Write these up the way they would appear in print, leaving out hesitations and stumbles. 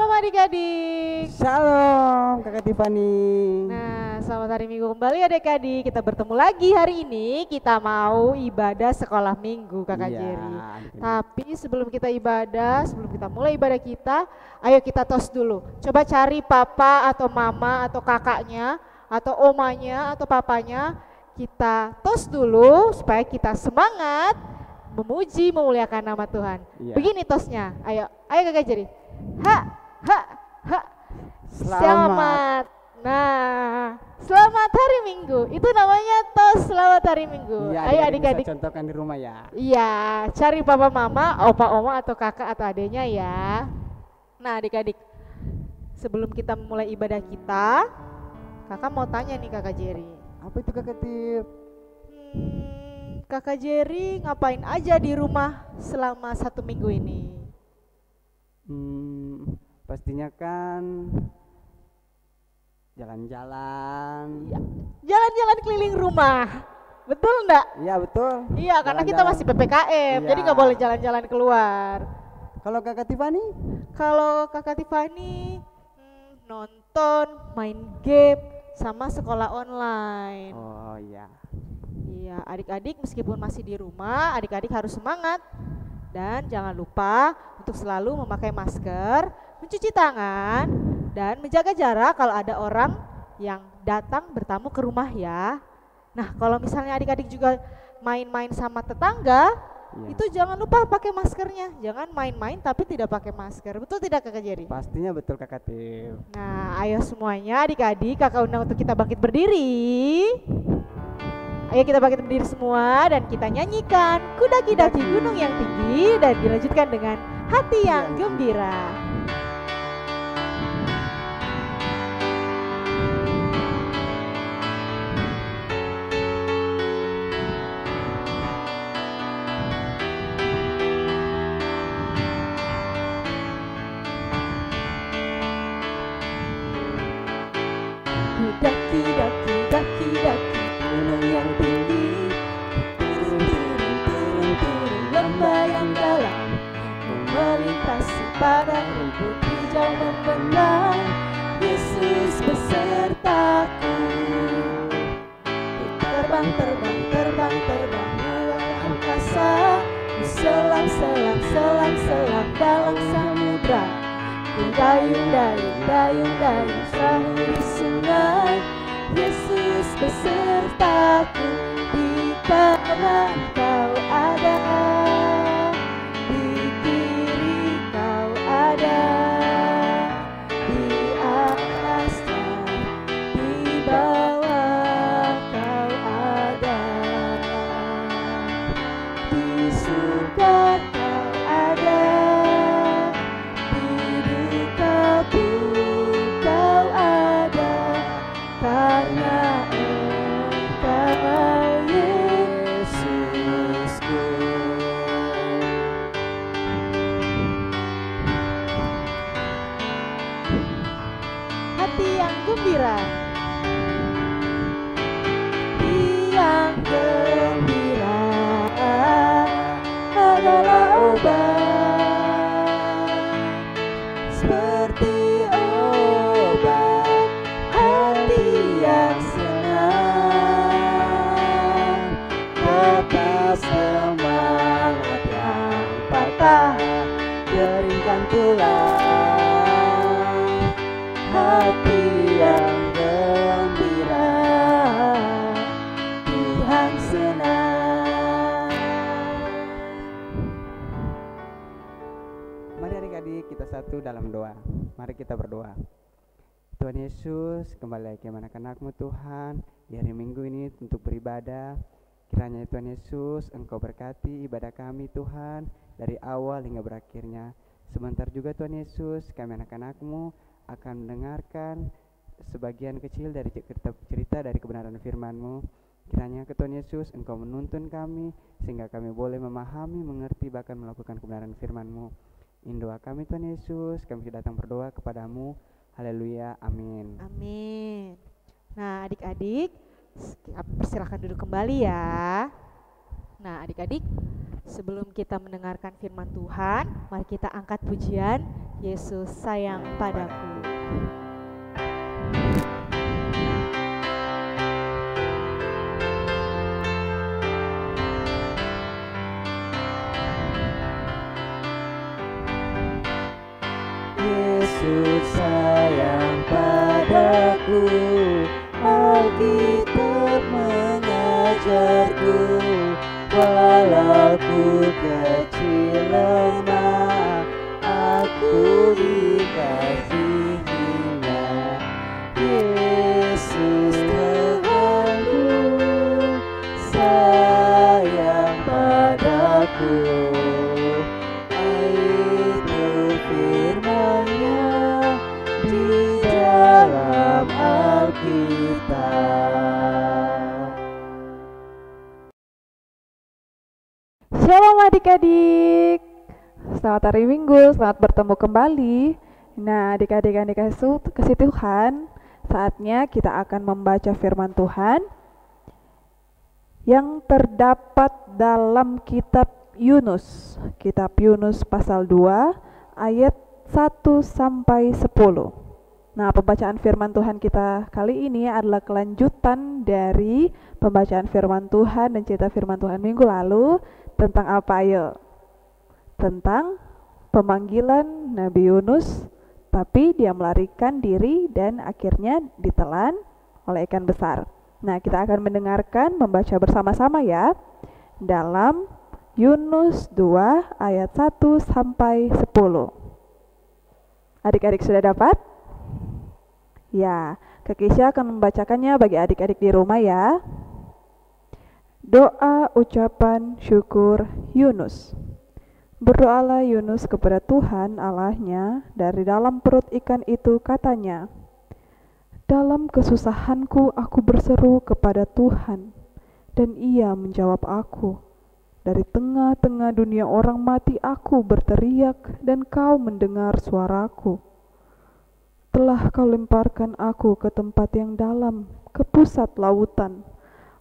Shalom adik-adik. Shalom Kakak Tiffany. Nah, selamat hari Minggu kembali adik-adik. Kita bertemu lagi hari ini. Kita mau ibadah sekolah minggu Kakak Jerry. Tapi sebelum kita ibadah, sebelum kita mulai ibadah kita, ayo kita tos dulu. Coba cari papa atau mama atau kakaknya atau omanya atau papanya. Kita tos dulu supaya kita semangat memuji, memuliakan nama Tuhan. Begini tosnya. Ayo Kakak Jerry. Ha, ha, ha. Selamat. Nah, selamat hari Minggu. Itu namanya tos selamat hari Minggu. Iya, ayo adik-adik. Bisa contohkan di rumah ya. Iya, cari papa mama, opa oma atau kakak atau adiknya ya. Nah, adik-adik. Sebelum kita memulai ibadah kita, kakak mau tanya nih Kakak Jerry. Apa itu Kakak Tip? Kakak Jerry ngapain aja di rumah selama 1 minggu ini? Pastinya kan jalan-jalan. Ya, jalan-jalan keliling rumah, betul enggak? Iya betul. Iya, karena kita masih PPKM, jadi nggak boleh jalan-jalan keluar. Kalau Kakak Tiffany? Kalau Kakak Tiffany nonton, main game, sama sekolah online. Oh iya. Iya, adik-adik meskipun masih di rumah, adik-adik harus semangat. Dan jangan lupa untuk selalu memakai masker, mencuci tangan, dan menjaga jarak kalau ada orang yang datang bertamu ke rumah ya. Nah, kalau misalnya adik-adik juga main-main sama tetangga, itu jangan lupa pakai maskernya. Jangan main-main tapi tidak pakai masker. Betul tidak Kakak Jerry? Pastinya betul Kakak Tip. Nah, ayo semuanya adik-adik, kakak undang untuk kita bangkit berdiri. Ayo kita bangkit berdiri semua dan kita nyanyikan Ku daki-daki gunung yang tinggi dan dilanjutkan dengan hati yang gembira. Ku daki-daki gunung yang tinggi, turun lembah yang dalam, melintasi padang rumput hijau membentang. Yesus besertaku. Terbang luar angkasa, ku selam dalam samudra. Ku dayung perahu di sungai. Yesus besertaku, di kanan kau ada, di kiri kau ada, di atasnya, di bawah kau ada, di suka kau ada, di duka pun kau ada. Karena Engkau Yesusku. Hati yang gembira. Hati yang gembira adalah obat, seperti obat. Hati yang senang, kata semangat yang patah, keringkan tulang. Hati yang gembira, Tuhan senang. Mari adik-adik kita satu dalam doa. Mari kita berdoa. Tuhan Yesus, kembali lagi anak-anakmu Tuhan di hari Minggu ini untuk beribadah. Kiranya Tuhan Yesus Engkau berkati ibadah kami Tuhan dari awal hingga berakhirnya. Sebentar juga Tuhan Yesus kami anak-anakmu akan mendengarkan sebagian kecil dari cerita dari kebenaran firman-Mu. Kiranya Tuhan Yesus Engkau menuntun kami sehingga kami boleh memahami, mengerti, bahkan melakukan kebenaran firman-Mu. Ini doa kami Tuhan Yesus, kami datang berdoa kepadamu. Haleluya, amin. Amin. Nah adik-adik, persilahkan duduk kembali ya. Nah adik-adik, Sebelum kita mendengarkan firman Tuhan, mari kita angkat pujian Yesus sayang padaku. Yesus sayang padaku, Alkitab mengajarku, walau ku kecil lemah, aku dikasihinya. Yesus Tuhanku sayang padaku, itu firman-Nya di dalam Alkitab. Shalom adik-adik, selamat hari Minggu, selamat bertemu kembali. Nah adik-adik yang dikasih Tuhan, saatnya kita akan membaca firman Tuhan yang terdapat dalam kitab Yunus pasal 2 ayat 1 sampai 10. Nah, pembacaan firman Tuhan kita kali ini adalah kelanjutan dari pembacaan firman Tuhan dan cerita firman Tuhan minggu lalu. Tentang apa ayo? Tentang pemanggilan Nabi Yunus, tapi dia melarikan diri dan akhirnya ditelan oleh ikan besar. Nah, kita akan mendengarkan, membaca bersama-sama ya, dalam Yunus 2 ayat 1 sampai 10. Adik-adik sudah dapat? Ya, Kak Kisha akan membacakannya bagi adik-adik di rumah ya. Doa ucapan syukur Yunus. Berdoalah Yunus kepada Tuhan Allahnya dari dalam perut ikan itu, katanya, dalam kesusahanku aku berseru kepada Tuhan, dan Ia menjawab aku. Dari tengah-tengah dunia orang mati aku berteriak, dan Kau mendengar suaraku. Telah Kau lemparkan aku ke tempat yang dalam, ke pusat lautan.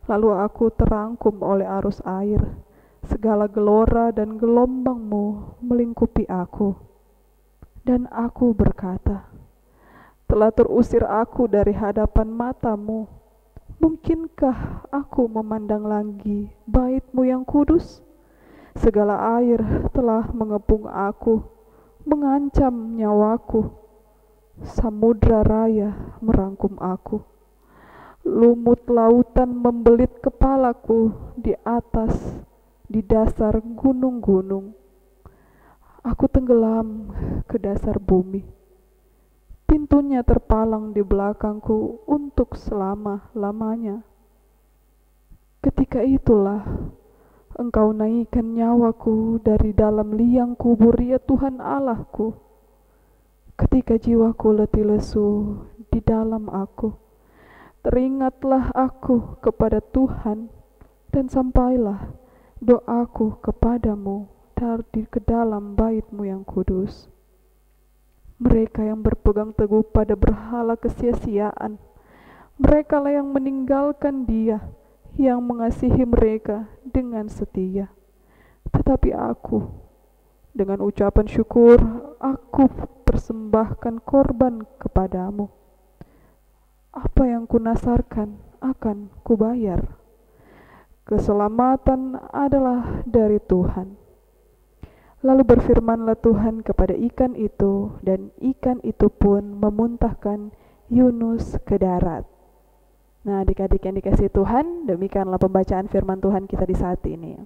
Lalu aku terangkum oleh arus air. Segala gelora dan gelombang-Mu melingkupi aku. Dan aku berkata, telah terusir aku dari hadapan mata-Mu. Mungkinkah aku memandang lagi bait-Mu yang kudus? Segala air telah mengepung aku, mengancam nyawaku. Samudra raya merangkum aku. Lumut lautan membelit kepalaku di dasar gunung-gunung. Aku tenggelam ke dasar bumi. Pintunya terpalang di belakangku untuk selama-lamanya. Ketika itulah Engkau naikkan nyawaku dari dalam liang kubur, ya Tuhan Allahku. Ketika jiwaku letih lesu di dalam aku, teringatlah aku kepada Tuhan, dan sampailah doaku kepadamu dari ke dalam bait-Mu yang kudus. Mereka yang berpegang teguh pada berhala kesia-siaan, merekalah yang meninggalkan Dia yang mengasihi mereka dengan setia. Tetapi aku, dengan ucapan syukur, aku persembahkan korban kepadamu. Apa yang kunasarkan akan kubayar. Keselamatan adalah dari Tuhan. Lalu berfirmanlah Tuhan kepada ikan itu, dan ikan itu pun memuntahkan Yunus ke darat. Nah, adik-adik yang dikasihi Tuhan, demikianlah pembacaan firman Tuhan kita di saat ini.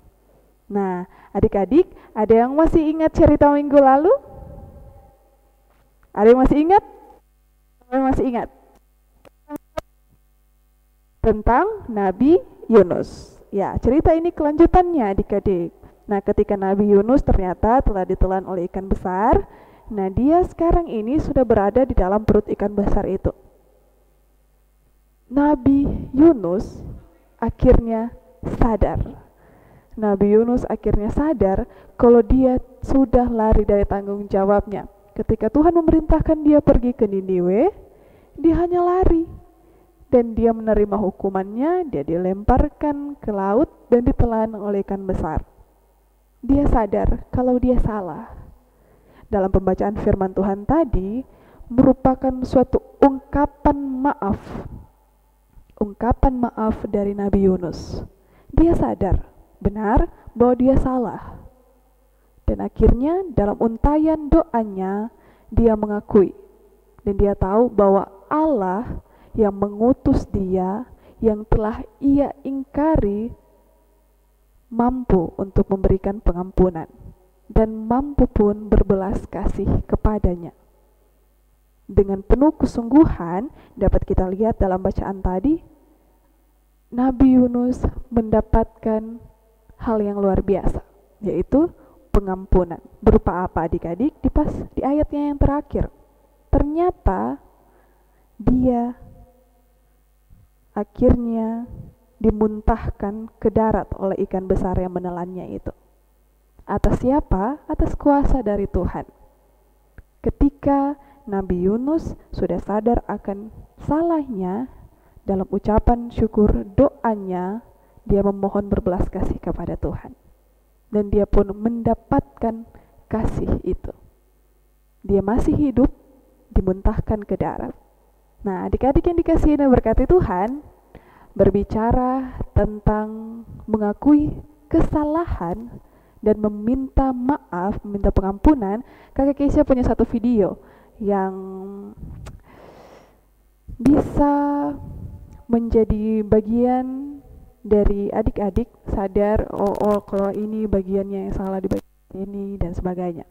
Nah, adik-adik, ada yang masih ingat cerita minggu lalu? Ada yang masih ingat? Ada yang masih ingat? Tentang Nabi Yunus. Ya, cerita ini kelanjutannya adik-adik. Nah, ketika Nabi Yunus ternyata telah ditelan oleh ikan besar, nah dia sekarang ini sudah berada di dalam perut ikan besar itu. Nabi Yunus akhirnya sadar. Nabi Yunus akhirnya sadar kalau dia sudah lari dari tanggung jawabnya. Ketika Tuhan memerintahkan dia pergi ke Niniwe, dia hanya lari. Dan dia menerima hukumannya, dia dilemparkan ke laut dan ditelan oleh ikan besar. dia sadar kalau dia salah. Dalam pembacaan firman Tuhan tadi merupakan suatu ungkapan maaf dari Nabi Yunus. Dia sadar benar bahwa dia salah. Dan akhirnya dalam untayan doanya dia mengakui dan dia tahu bahwa Allah yang mengutus dia, yang telah ia ingkari, mampu untuk memberikan pengampunan dan mampu pun berbelas kasih kepadanya. Dengan penuh kesungguhan dapat kita lihat dalam bacaan tadi, Nabi Yunus mendapatkan hal yang luar biasa, yaitu pengampunan. Berupa apa adik-adik? Di ayatnya yang terakhir. Ternyata dia akhirnya dimuntahkan ke darat oleh ikan besar yang menelannya itu. Atas siapa? Atas kuasa dari Tuhan. Ketika Nabi Yunus sudah sadar akan salahnya, dalam ucapan syukur doanya, dia memohon berbelas kasih kepada Tuhan. Dan dia pun mendapatkan kasih itu. Dia masih hidup, dimuntahkan ke darat. Nah, adik-adik yang dikasihi dan berkati Tuhan, berbicara tentang mengakui kesalahan dan meminta maaf, meminta pengampunan, Kakak Keisha punya satu video yang bisa menjadi bagian dari adik-adik sadar, oh kalau ini bagiannya yang salah di bagian ini dan sebagainya.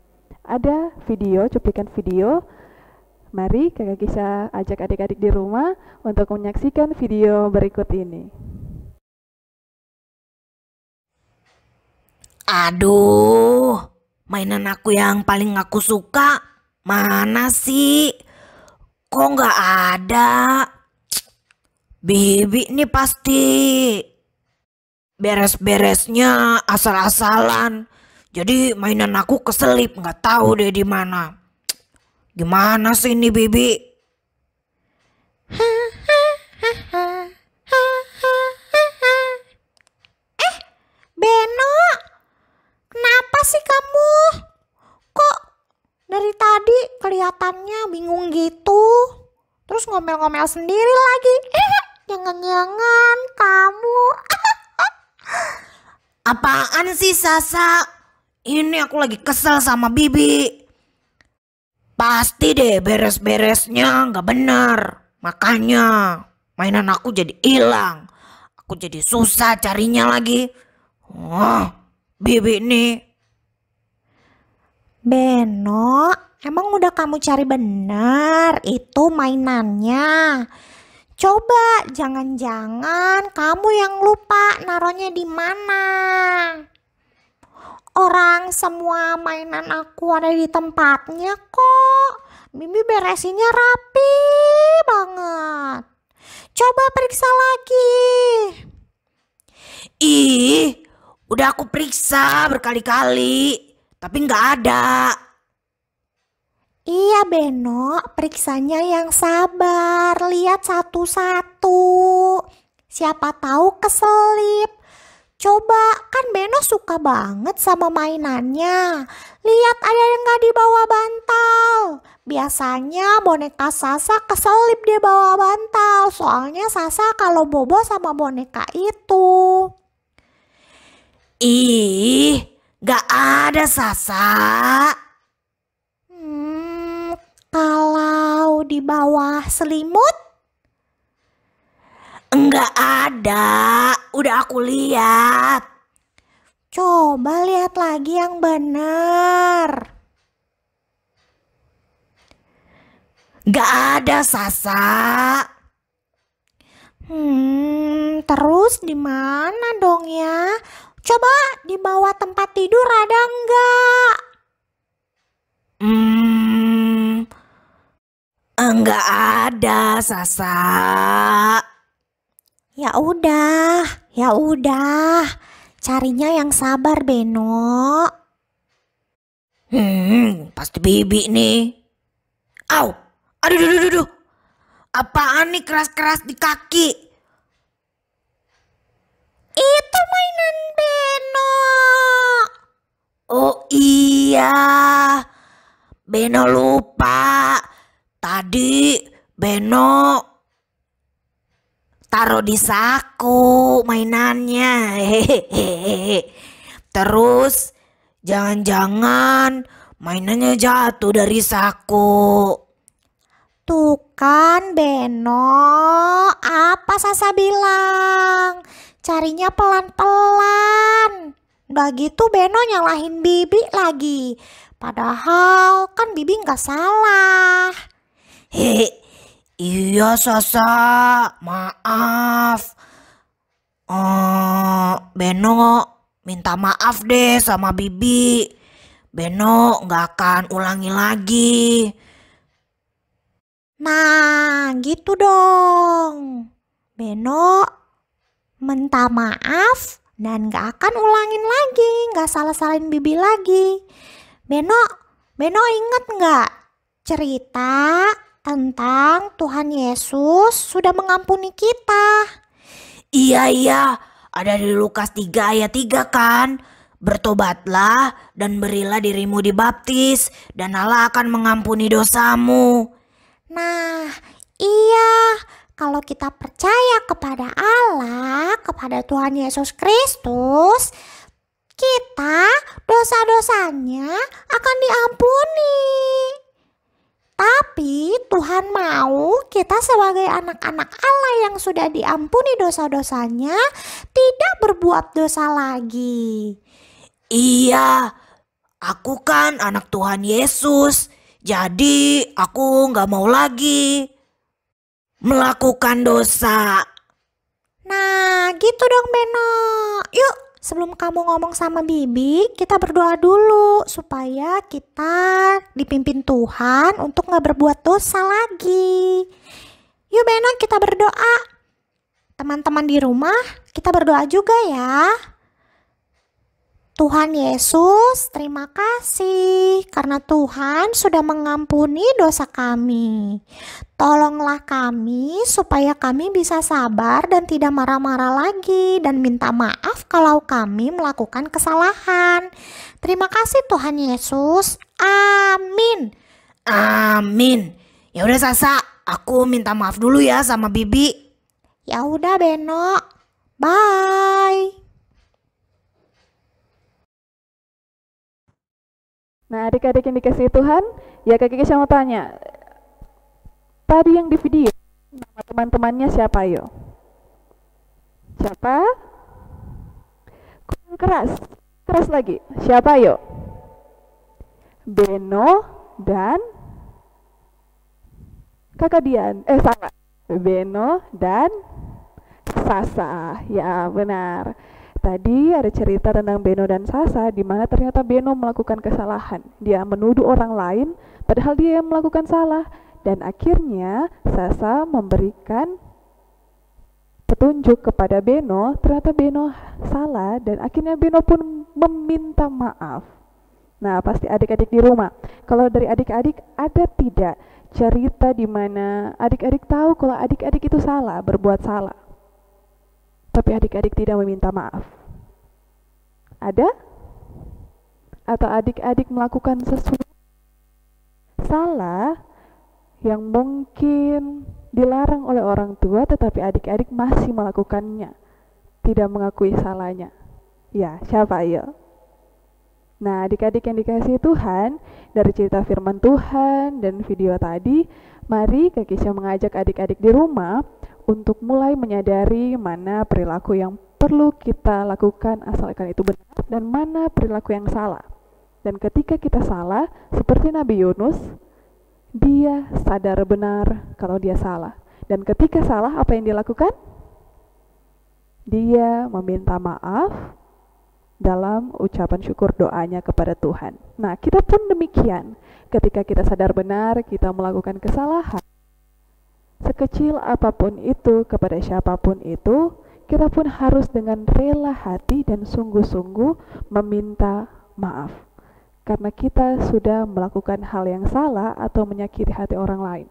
Ada video, cuplikan video. Mari Kakak Keisha ajak adik-adik di rumah untuk menyaksikan video berikut ini. Aduh, mainan aku yang paling aku suka mana sih? Kok nggak ada? Bibi nih pasti beres-beresnya asal-asalan. Jadi mainan aku keselip, nggak tahu deh di mana. Gimana sih ini Bibi? Beno, kenapa sih kamu? Kok dari tadi kelihatannya bingung gitu? Terus ngomel-ngomel sendiri lagi. Jangan-jangan kamu. Apaan sih Sasa? Ini aku lagi kesel sama Bibi. Pasti deh beres-beresnya nggak benar. Makanya mainan aku jadi hilang. Aku jadi susah carinya lagi. Wah, Bibi nih. Beno, emang udah kamu cari benar itu mainannya? Coba jangan-jangan kamu yang lupa naruhnya di mana. Orang semua mainan aku ada di tempatnya kok. Bibi beresinnya rapi banget. Coba periksa lagi. Ih, udah aku periksa berkali-kali, tapi nggak ada. Iya Beno, periksanya yang sabar, lihat satu-satu. Siapa tahu keselip. Coba, kan Beno suka banget sama mainannya. Lihat ada yang gak dibawa bantal. Biasanya boneka Sasa keselip dia bawa bantal. Soalnya Sasa kalau bobo sama boneka itu. Ih, nggak ada Sasa. Kalau di bawah selimut? Enggak ada, udah aku lihat. Coba lihat lagi yang benar. Enggak ada Sasa. Terus di mana dong ya? Coba di bawah tempat tidur ada enggak? Enggak ada Sasa. Ya udah. Carinya yang sabar Beno. Pasti Bibi nih. Au, aduh. Apaan nih keras-keras di kaki? Itu mainan Beno. Oh iya, Beno lupa. Tadi Beno taruh di saku mainannya. Hehehe. Terus jangan-jangan mainannya jatuh dari saku. Tuh kan Beno, apa Sasa bilang? Carinya pelan-pelan. Udah gitu Beno nyalahin Bibi lagi. Padahal kan Bibi nggak salah. Hehe, iya Sasa, maaf. Beno minta maaf deh sama Bibi. Beno nggak akan ulangi lagi. Nah, gitu dong. Beno minta maaf dan gak akan ulangin lagi, gak salah-salahin Bibi lagi. Beno inget gak cerita tentang Tuhan Yesus sudah mengampuni kita? Iya, ada di Lukas 3 ayat 3 kan? Bertobatlah dan berilah dirimu dibaptis dan Allah akan mengampuni dosamu. Nah, iya, kalau kita percaya kepada Allah, kepada Tuhan Yesus Kristus, kita dosa-dosanya akan diampuni. Tapi Tuhan mau kita sebagai anak-anak Allah yang sudah diampuni dosa-dosanya tidak berbuat dosa lagi. Iya, aku kan anak Tuhan Yesus. Jadi aku gak mau lagi melakukan dosa. Nah gitu dong Beno. Yuk sebelum kamu ngomong sama Bibi, kita berdoa dulu supaya kita dipimpin Tuhan untuk gak berbuat dosa lagi. Yuk Beno, kita berdoa. Teman-teman di rumah, kita berdoa juga ya. Tuhan Yesus, terima kasih karena Tuhan sudah mengampuni dosa kami. Tolonglah kami supaya kami bisa sabar dan tidak marah-marah lagi dan minta maaf kalau kami melakukan kesalahan. Terima kasih Tuhan Yesus. Amin. Amin. Ya udah Sasa, aku minta maaf dulu ya sama Bibi. Ya udah Beno. Bye. Nah, adik-adik yang dikasihi Tuhan, ya Kak Kiki mau tanya, tadi yang di video, nama teman-temannya siapa yo? Siapa? Kurang keras lagi, siapa yo? Beno dan Kakak Dian, salah, Beno dan Sasa, ya benar. Tadi ada cerita tentang Beno dan Sasa di mana ternyata Beno melakukan kesalahan. Dia menuduh orang lain padahal dia yang melakukan salah. Dan akhirnya Sasa memberikan petunjuk kepada Beno, ternyata Beno salah dan akhirnya Beno pun meminta maaf. Nah, pasti adik-adik di rumah, kalau dari adik-adik ada tidak cerita di mana adik-adik tahu kalau adik-adik itu salah, berbuat salah, tapi adik-adik tidak meminta maaf? Ada? Atau adik-adik melakukan sesuatu salah yang mungkin dilarang oleh orang tua tetapi adik-adik masih melakukannya, tidak mengakui salahnya? Ya, siapa ayo? Nah, adik-adik yang dikasihi Tuhan, dari cerita firman Tuhan dan video tadi, mari Kak Kisha mengajak adik-adik di rumah untuk mulai menyadari mana perilaku yang perlu kita lakukan asalkan itu benar dan mana perilaku yang salah. Dan ketika kita salah, seperti Nabi Yunus, dia sadar benar kalau dia salah. Dan ketika salah, apa yang dia lakukan? Dia meminta maaf dalam ucapan syukur doanya kepada Tuhan. Nah, kita pun demikian. Ketika kita sadar benar, kita melakukan kesalahan, sekecil apapun itu, kepada siapapun itu, kita pun harus dengan rela hati dan sungguh-sungguh meminta maaf. Karena kita sudah melakukan hal yang salah atau menyakiti hati orang lain.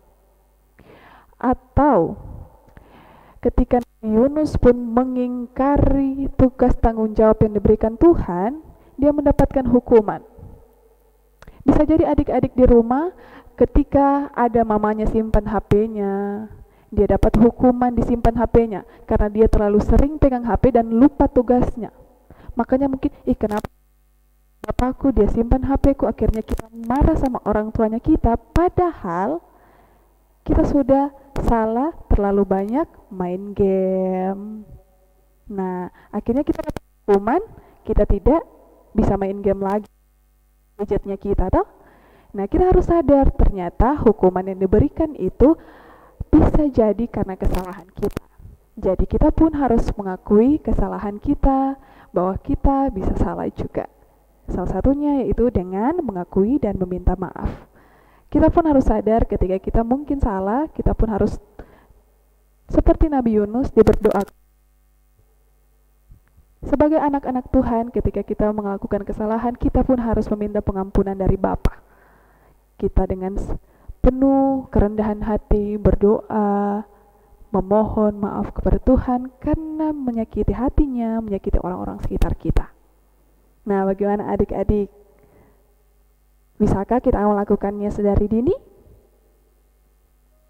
Atau ketika Yunus pun mengingkari tugas tanggung jawab yang diberikan Tuhan, dia mendapatkan hukuman. Bisa jadi adik-adik di rumah ketika ada mamanya simpan HP-nya, dia dapat hukuman disimpan HP-nya karena dia terlalu sering pegang HP dan lupa tugasnya. Makanya mungkin, kenapa bapakku dia simpan HP-ku, akhirnya kita marah sama orang tuanya kita, padahal kita sudah salah terlalu banyak main game. Nah, akhirnya kita dapat hukuman, kita tidak bisa main game lagi gadgetnya kita toh. Nah, kita harus sadar ternyata hukuman yang diberikan itu bisa jadi karena kesalahan kita. Jadi kita pun harus mengakui kesalahan kita, bahwa kita bisa salah juga. Salah satunya yaitu dengan mengakui dan meminta maaf. Kita pun harus sadar ketika kita mungkin salah, kita pun harus seperti Nabi Yunus, dia berdoa. Sebagai anak-anak Tuhan, ketika kita melakukan kesalahan, kita pun harus meminta pengampunan dari Bapa. Kita dengan penuh kerendahan hati berdoa, memohon maaf kepada Tuhan karena menyakiti hatinya, menyakiti orang-orang sekitar kita. Nah, bagaimana adik-adik? Bisakah kita melakukannya sedari dini?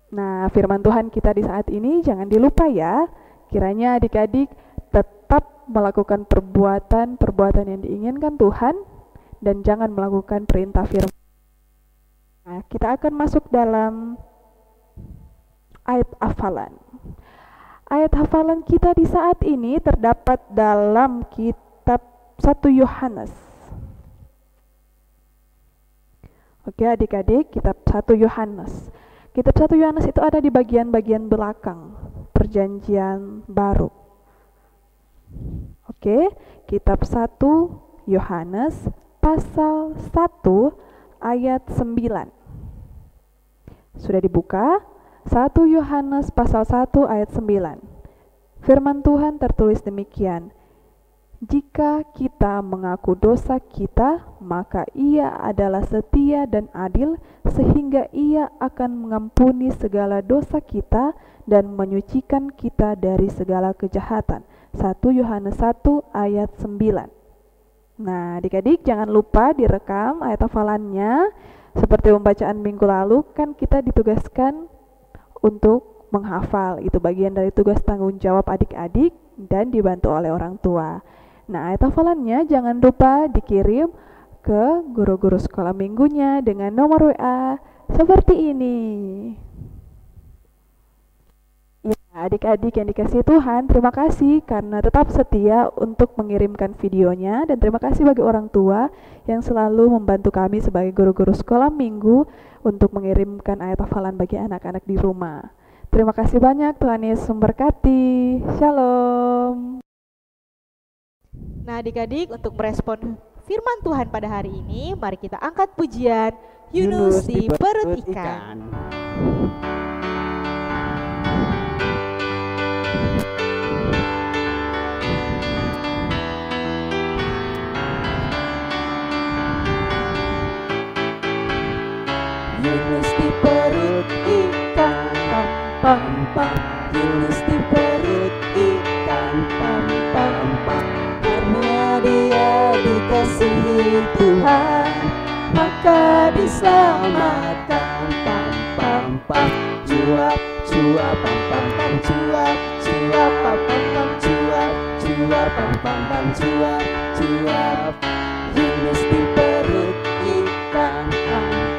Nah, firman Tuhan kita di saat ini jangan dilupa ya. Kiranya adik-adik tetap melakukan perbuatan yang diinginkan Tuhan dan jangan melakukan perintah firman. Nah, kita akan masuk dalam ayat hafalan. Ayat hafalan kita di saat ini terdapat dalam kitab 1 Yohanes. Oke adik-adik, kitab 1 Yohanes. Kitab 1 Yohanes itu ada di bagian-bagian belakang Perjanjian Baru. Oke, kitab 1 Yohanes pasal 1 ayat 9. Sudah dibuka? 1 Yohanes pasal 1 ayat 9. Firman Tuhan tertulis demikian. Jika kita mengaku dosa kita, maka Ia adalah setia dan adil sehingga Ia akan mengampuni segala dosa kita dan menyucikan kita dari segala kejahatan. 1 Yohanes 1 ayat 9. Nah, adik-adik jangan lupa direkam ayat hafalannya. Seperti pembacaan minggu lalu kan kita ditugaskan untuk menghafal. Itu bagian dari tugas tanggung jawab adik-adik dan dibantu oleh orang tua. Nah, ayat hafalannya jangan lupa dikirim ke guru-guru sekolah minggunya dengan nomor WA seperti ini. Ya, adik-adik yang dikasihi Tuhan, terima kasih karena tetap setia untuk mengirimkan videonya dan terima kasih bagi orang tua yang selalu membantu kami sebagai guru-guru sekolah minggu untuk mengirimkan ayat hafalan bagi anak-anak di rumah. Terima kasih banyak, Tuhan Yesus memberkati. Shalom. Nah adik-adik, untuk merespon firman Tuhan pada hari ini, mari kita angkat pujian Yunus di perut ikan. Yunus di perut ikan, pam pam pam. Yunus di perut ikan, pam pam pam. Karena dia dikasihi Tuhan, maka diselamatkan, pam pam pam. Cuap cuap pam pam pam, cuap cuap pam pam pam, cuap cuap pam pam pam, cuap cuap. Yunus di perut ikan,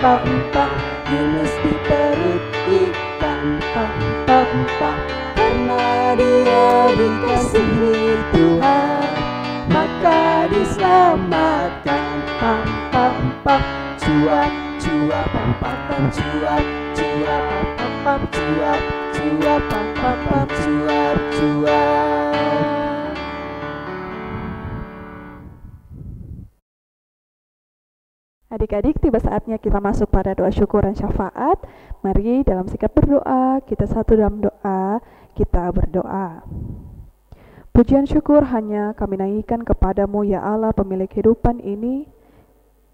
pam pam pam. Yunus di perut ikan, pam pam pam. Karena dia dikasihi Tuhan, maka diselamatkan, pam pam pam. Cuap cuap pam pam pam, cuap cuap pam pam pam, cuap cuap pam pam pam, cuap cuap. Adik-adik, tiba saatnya kita masuk pada doa syukur dan syafaat. Mari dalam sikap berdoa, kita satu dalam doa, kita berdoa. Pujian syukur hanya kami naikkan kepadamu ya Allah pemilik kehidupan ini.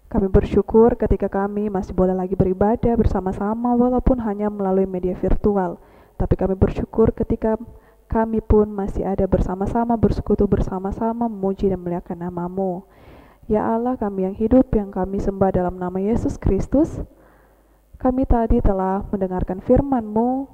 Kami bersyukur ketika kami masih boleh lagi beribadah bersama-sama walaupun hanya melalui media virtual. Tapi kami bersyukur ketika kami pun masih ada bersama-sama, bersekutu bersama-sama, memuji dan memuliakan nama-Mu. Ya Allah kami yang hidup, yang kami sembah dalam nama Yesus Kristus, kami tadi telah mendengarkan firman-Mu,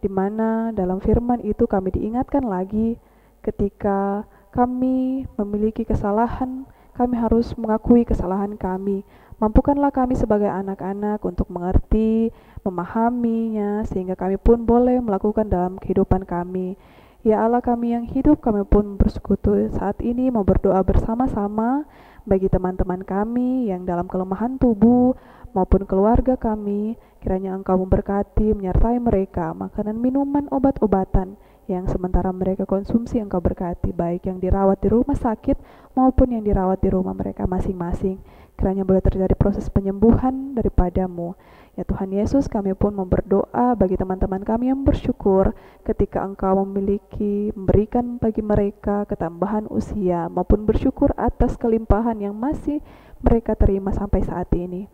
di mana dalam firman itu kami diingatkan lagi ketika kami memiliki kesalahan, kami harus mengakui kesalahan kami. Mampukanlah kami sebagai anak-anak untuk mengerti, memahaminya, sehingga kami pun boleh melakukan dalam kehidupan kami. Ya Allah kami yang hidup, kami pun bersekutu saat ini mau berdoa bersama-sama bagi teman-teman kami yang dalam kelemahan tubuh maupun keluarga kami. Kiranya Engkau memberkati, menyertai mereka, makanan, minuman, obat-obatan yang sementara mereka konsumsi Engkau berkati, baik yang dirawat di rumah sakit maupun yang dirawat di rumah mereka masing-masing. Kiranya boleh terjadi proses penyembuhan daripada-Mu. Ya Tuhan Yesus, kami pun berdoa bagi teman-teman kami yang bersyukur ketika Engkau memberikan bagi mereka ketambahan usia maupun bersyukur atas kelimpahan yang masih mereka terima sampai saat ini.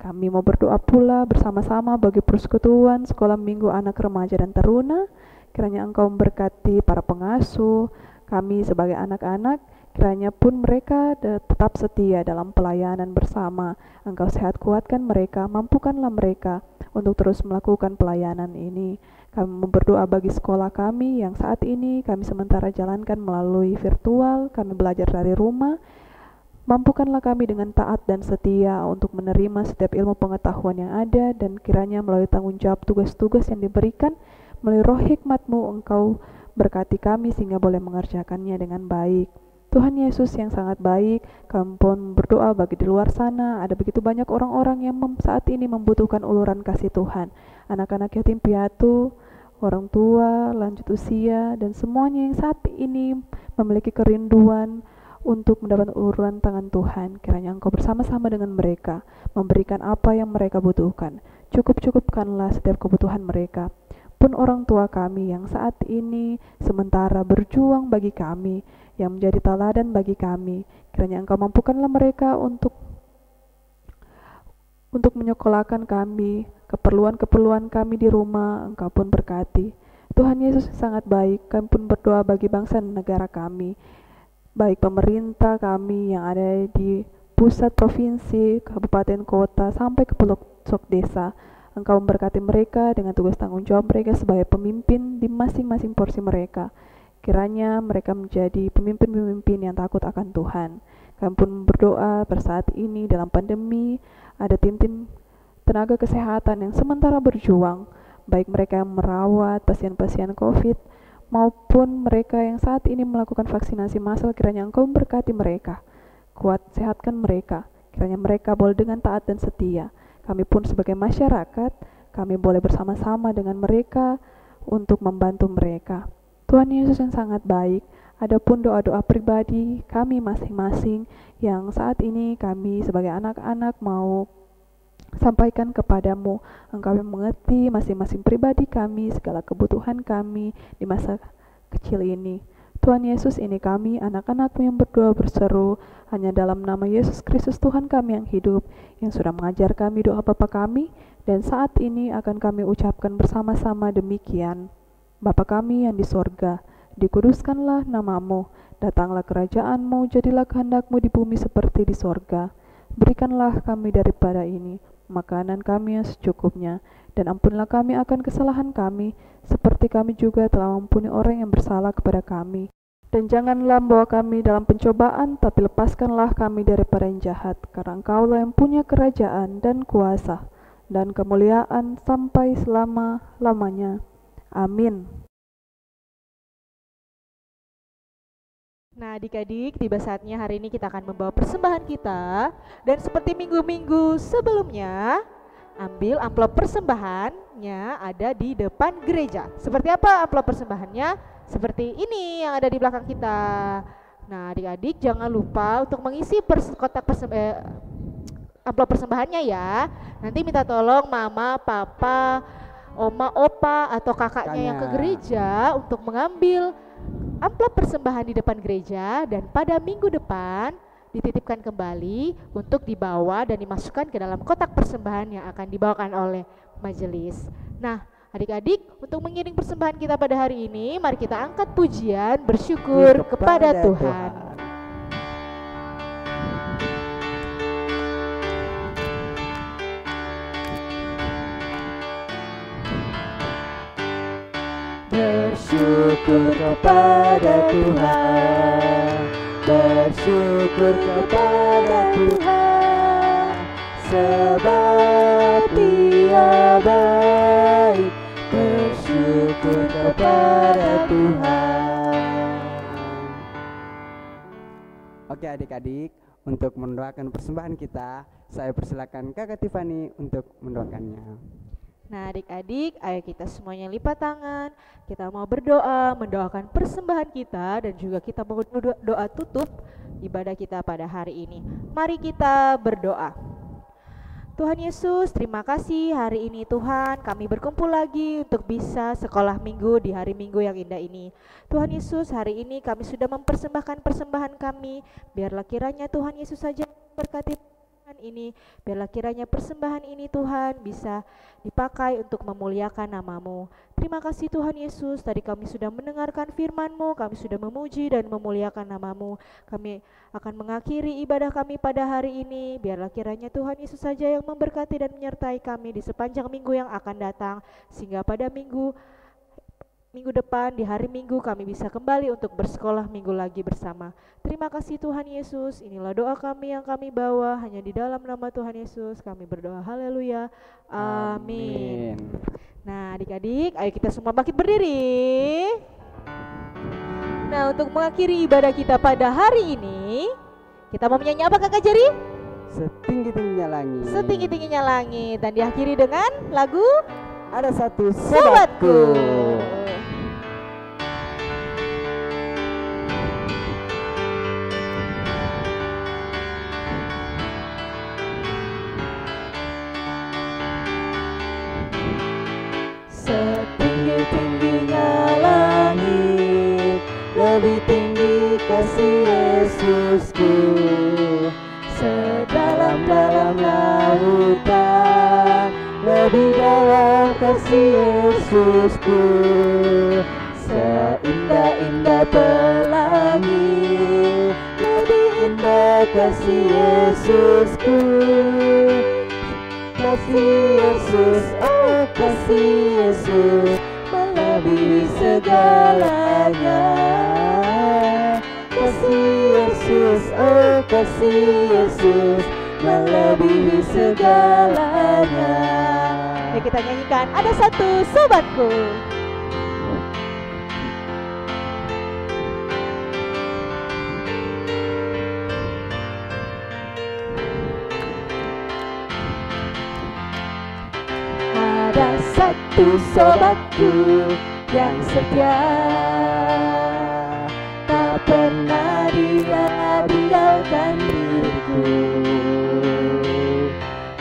Kami mau berdoa pula bersama-sama bagi persekutuan sekolah minggu anak remaja dan taruna. Kiranya Engkau memberkati para pengasuh kami sebagai anak-anak. Kiranya pun mereka tetap setia dalam pelayanan bersama. Engkau sehat kuatkan mereka, mampukanlah mereka untuk terus melakukan pelayanan ini. Kami berdoa bagi sekolah kami yang saat ini kami sementara jalankan melalui virtual, kami belajar dari rumah. Mampukanlah kami dengan taat dan setia untuk menerima setiap ilmu pengetahuan yang ada, dan kiranya melalui tanggung jawab tugas-tugas yang diberikan, melalui roh hikmat-Mu Engkau berkati kami sehingga boleh mengerjakannya dengan baik. Tuhan Yesus yang sangat baik, kami pun berdoa bagi di luar sana, ada begitu banyak orang-orang yang saat ini membutuhkan uluran kasih Tuhan. Anak-anak yatim piatu, orang tua, lanjut usia, dan semuanya yang saat ini memiliki kerinduan untuk mendapat uluran tangan Tuhan. Kiranya Engkau bersama-sama dengan mereka, memberikan apa yang mereka butuhkan. Cukup-cukupkanlah setiap kebutuhan mereka. Pun orang tua kami yang saat ini sementara berjuang bagi kami, yang menjadi teladan bagi kami, kiranya Engkau mampukanlah mereka untuk menyekolahkan kami, keperluan-keperluan kami di rumah, Engkau pun berkati. Tuhan Yesus sangat baik, kami pun berdoa bagi bangsa dan negara kami, baik pemerintah kami yang ada di pusat provinsi, kabupaten, kota, sampai ke pelosok desa. Engkau memberkati mereka dengan tugas tanggung jawab mereka sebagai pemimpin di masing-masing porsi mereka. Kiranya mereka menjadi pemimpin-pemimpin yang takut akan Tuhan. Kami pun berdoa saat ini dalam pandemi, ada tim-tim tenaga kesehatan yang sementara berjuang, baik mereka yang merawat pasien-pasien COVID, maupun mereka yang saat ini melakukan vaksinasi massal. Kiranya Engkau memberkati mereka, kuat sehatkan mereka. Kiranya mereka boleh dengan taat dan setia. Kami pun sebagai masyarakat, kami boleh bersama-sama dengan mereka untuk membantu mereka. Tuhan Yesus yang sangat baik, adapun doa-doa pribadi kami masing-masing yang saat ini kami sebagai anak-anak mau sampaikan kepadamu. Engkau yang mengerti masing-masing pribadi kami, segala kebutuhan kami di masa kecil ini. Tuhan Yesus, ini kami anak-anak-Mu yang berdoa berseru hanya dalam nama Yesus Kristus Tuhan kami yang hidup, yang sudah mengajar kami doa Bapa kami, dan saat ini akan kami ucapkan bersama-sama demikian. Bapa kami yang di sorga, dikuduskanlah nama-Mu, datanglah kerajaan-Mu, jadilah kehendak-Mu di bumi seperti di sorga. Berikanlah kami daripada ini makanan kami yang secukupnya, dan ampunlah kami akan kesalahan kami, seperti kami juga telah mengampuni orang yang bersalah kepada kami. Dan janganlah membawa kami dalam pencobaan, tapi lepaskanlah kami daripada yang jahat, karena Engkau-lah yang punya kerajaan dan kuasa dan kemuliaan sampai selama-lamanya. Amin. Nah adik-adik, tiba saatnya hari ini kita akan membawa persembahan kita. Dan seperti minggu-minggu sebelumnya, ambil amplop persembahannya ada di depan gereja. Seperti apa amplop persembahannya? Seperti ini yang ada di belakang kita. Nah adik-adik jangan lupa untuk mengisi kotak amplop persembahannya ya. Nanti minta tolong mama, papa, oma, opa atau kakaknya yang ke gereja untuk mengambil amplop persembahan di depan gereja, dan pada minggu depan dititipkan kembali untuk dibawa dan dimasukkan ke dalam kotak persembahan yang akan dibawakan oleh majelis. Nah adik-adik, untuk mengiring persembahan kita pada hari ini, mari kita angkat pujian bersyukur kepada Tuhan. Bersyukur kepada Tuhan, bersyukur kepada Tuhan, sebab Dia baik. Bersyukur kepada Tuhan. Oke adik-adik, untuk mendoakan persembahan kita, saya persilakan Kakak Tiffany untuk mendoakannya. Nah adik-adik, ayo kita semuanya lipat tangan. Kita mau berdoa, mendoakan persembahan kita, dan juga kita mau doa tutup ibadah kita pada hari ini. Mari kita berdoa. Tuhan Yesus, terima kasih hari ini Tuhan, kami berkumpul lagi untuk bisa sekolah minggu di hari Minggu yang indah ini. Tuhan Yesus, hari ini kami sudah mempersembahkan persembahan kami. Biarlah kiranya Tuhan Yesus saja berkati ini, biarlah kiranya persembahan ini Tuhan bisa dipakai untuk memuliakan nama-Mu. Terima kasih Tuhan Yesus, tadi kami sudah mendengarkan firman-Mu, kami sudah memuji dan memuliakan nama-Mu. Kami akan mengakhiri ibadah kami pada hari ini. Biarlah kiranya Tuhan Yesus saja yang memberkati dan menyertai kami di sepanjang minggu yang akan datang, sehingga pada minggu depan di hari Minggu kami bisa kembali untuk bersekolah minggu lagi bersama. Terima kasih Tuhan Yesus, inilah doa kami yang kami bawa, hanya di dalam nama Tuhan Yesus kami berdoa, haleluya, amin. Nah adik-adik, ayo kita semua bangkit berdiri. Nah untuk mengakhiri ibadah kita pada hari ini, kita mau menyanyi apa Kakak Jerry? Setinggi-tingginya langit. Setinggi-tingginya langit, dan diakhiri dengan lagu Ada Satu Sobatku. Setinggi-tingginya langit, lebih tinggi kasih Yesusku. Sedalam-dalam lautan, lebih dalam kasih Yesusku. Seindah-indah pelangi, lebih indah kasih Yesusku. Kasih Yesus, oh kasih Yesus, melebihi segalanya. Kasih Yesus, oh kasih Yesus, melebihi segalanya. Ya kita nyanyikan Ada Satu Sobatku. Ada satu sobatku yang setia, tak pernah dia tinggalkan diriku.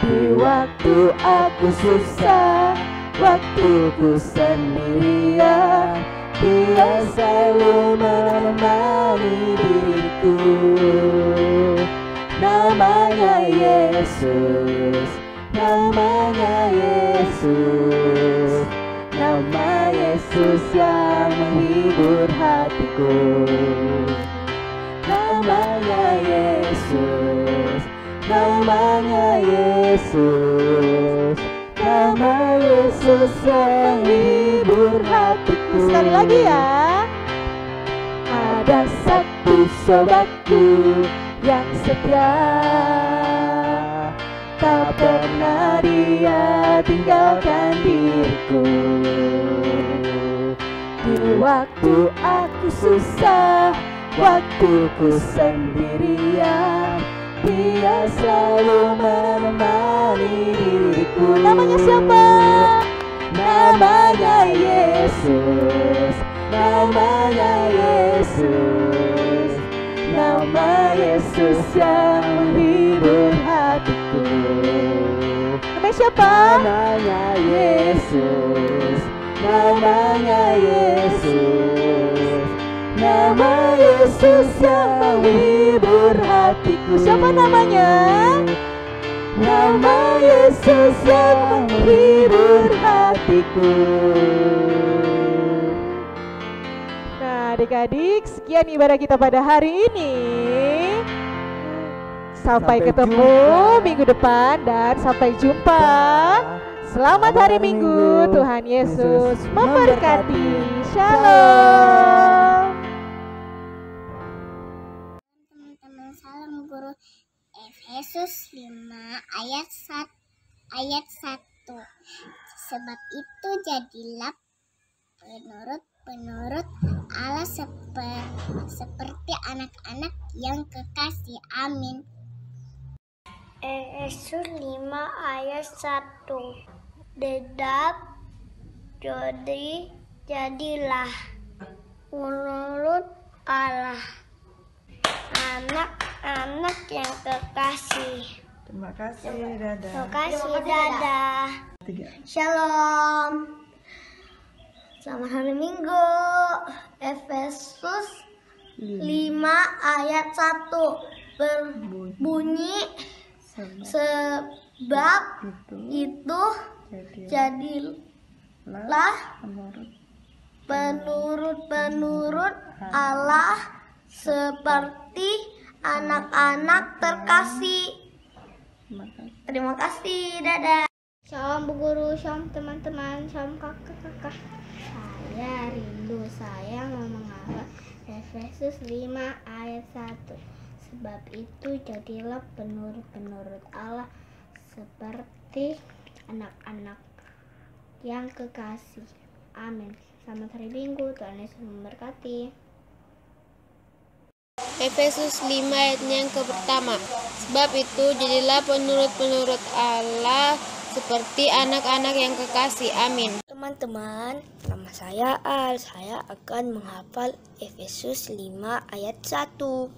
Di waktu aku susah, waktuku sendirian, dia selalu menemani diriku. Namanya Yesus, namanya Yesus, nama Yesus yang menghibur hatiku. Namanya Yesus, namanya Yesus, nama Yesus yang menghibur hatiku. Sekali lagi ya. Ada satu sobatku yang setia, tak pernah dia tinggalkan diriku. Di waktu aku susah, waktuku sendirian, dia selalu menemani diriku. Namanya siapa? Namanya Yesus, namanya Yesus, nama Yesus yang menghibur hatiku. Namanya siapa? Namanya Yesus, namanya Yesus, nama Yesus yang menghibur hatiku. Siapa namanya? Nama Yesus yang menghibur hatiku. Nah adik-adik, sekian ibadah kita pada hari ini. Sampai ketemu jumpa minggu depan, dan sampai jumpa Selamat hari Minggu. Tuhan Yesus memberkati. Shalom. Teman-teman, salam guru. Efesus 5 ayat 1. Sebab itu jadilah penurut Allah seperti anak-anak yang kekasih. Amin. Efesus 5 ayat 1. Jadilah menurut Allah anak-anak yang kekasih. Terima kasih, dadah. Terima kasih, dadah. Shalom. Selamat hari Minggu. Efesus 5 ayat 1 berbunyi, sebab itu jadilah penurut Allah seperti anak-anak terkasih. Terima kasih, dadah. Shalom Bu Guru, shalom teman-teman, shalom kakak-kakak. Saya rindu, saya mau menghafal Efesus 5 ayat 1. Sebab itu jadilah penurut Allah seperti anak-anak yang kekasih. Amin. Selamat hari Minggu, Tuhan Yesus memberkati. Efesus 5 ayatnya yang pertama. Sebab itu jadilah penurut Allah seperti anak-anak yang kekasih. Amin. Teman-teman, nama saya Al. Saya akan menghafal Efesus 5 ayat 1.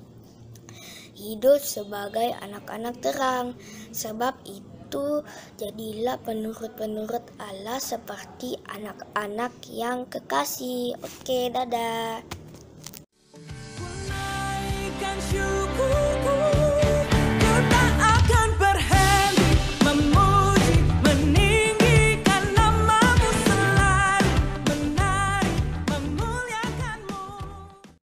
Hidup sebagai anak-anak terang. Sebab itu jadilah penurut Allah seperti anak-anak yang kekasih. Oke, dadah. Syukur